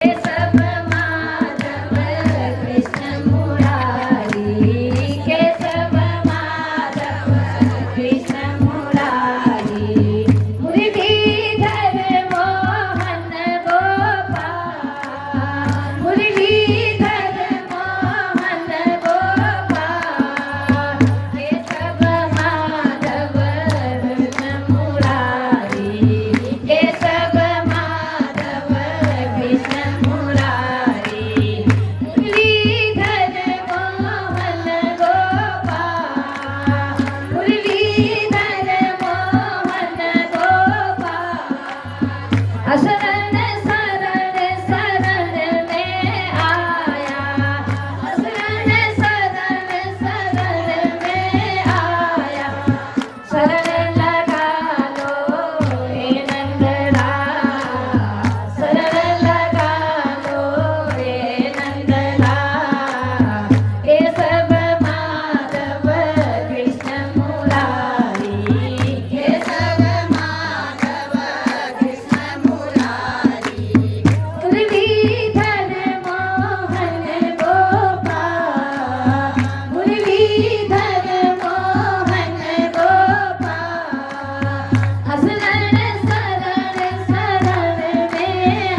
केशव माधव कृष्ण मुरारी, केशव माधव कृष्ण मुरारी, मुरलीधर मोहन गोपाल, मुरलीधर मोहन गोपाल, केशव माधव कृष्ण मुरारी, केशव माधव कृष्ण मुरारी, मुरलीधर मोहन गोपाल, मुरलीधर मोहन गोपाल, शरण शरण शरण में आया, शरण शरण शरण में आया, शरण लगा लो हे नंदलाल, शरण लगा लो हे नंदलाल, केशव माधव कृष्ण मुरारी, केशव माधव कृष्ण मुरारी, मुरलीधर मोहन गोपाल, मुरलीधर मोहन गोपाल, शरण शरण शरण में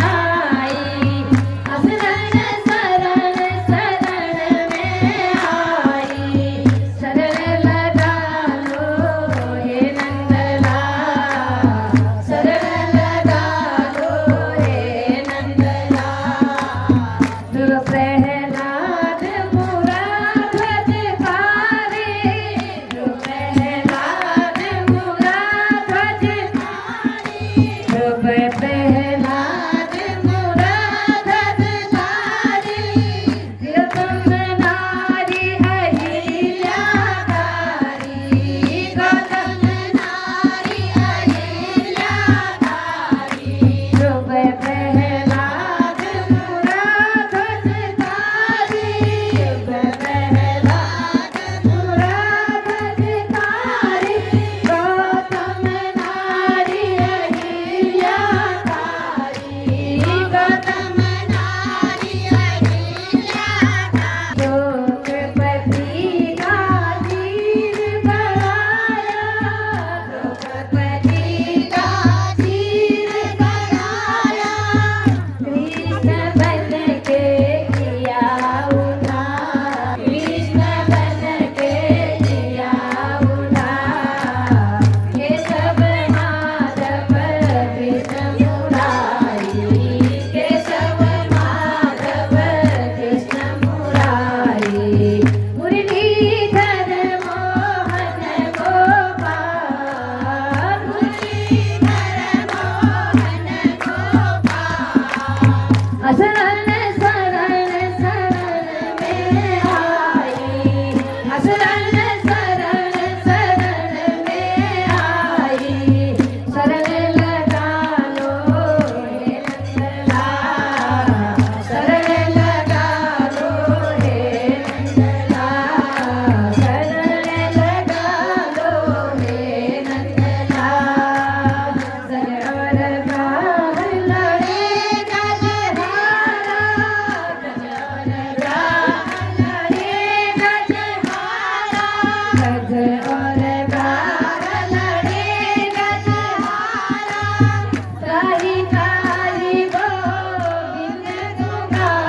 आई, शरण शरण शरण में आई, शरण लगा लो हे नंदलाल, शरण लगा लो हे नंदलाल, जो प्रहलाद मुराध्वज तारे, जो प्रहलाद मुराध्वज तारे, जो प्रहलाद मुराध्वज तारे, गौतम नारी अहिल्याधारी, गौतम नारी अहिल्याधारी, जो प्रहलाद मुराध्वज तारे, जो प्रहलाद मुराध्वज तारे, गौतम नारी अहिल्याधारी, गौतम नारी अहिल्याधारी, द्रौपदी का चीर बढ़ाया, द्रौपदी का चीर बढ़ाया, कृष्ण बन के किया उद्धार, कृष्ण बन के किया उद्धार, केशव माधव कृष्ण मुरारी, केशव माधव कृष्ण मुरारी, मुरलीधर मोहन गोपाल, मुरलीधर मोहन गोपाल, शरण शरण शरण में आई, शरण शरण शरण में आई, शरण लगा लो हे नंदलाल, शरण लगा लो हे नंदलाल, शरण लगा लो हे नंदलाल, सरोवर गाह लड़े गजहारा, सरोवर गाह लड़े गजहारा, गज और गाह लड़े गजहारा, ताही ताही गोविंद गुगारा,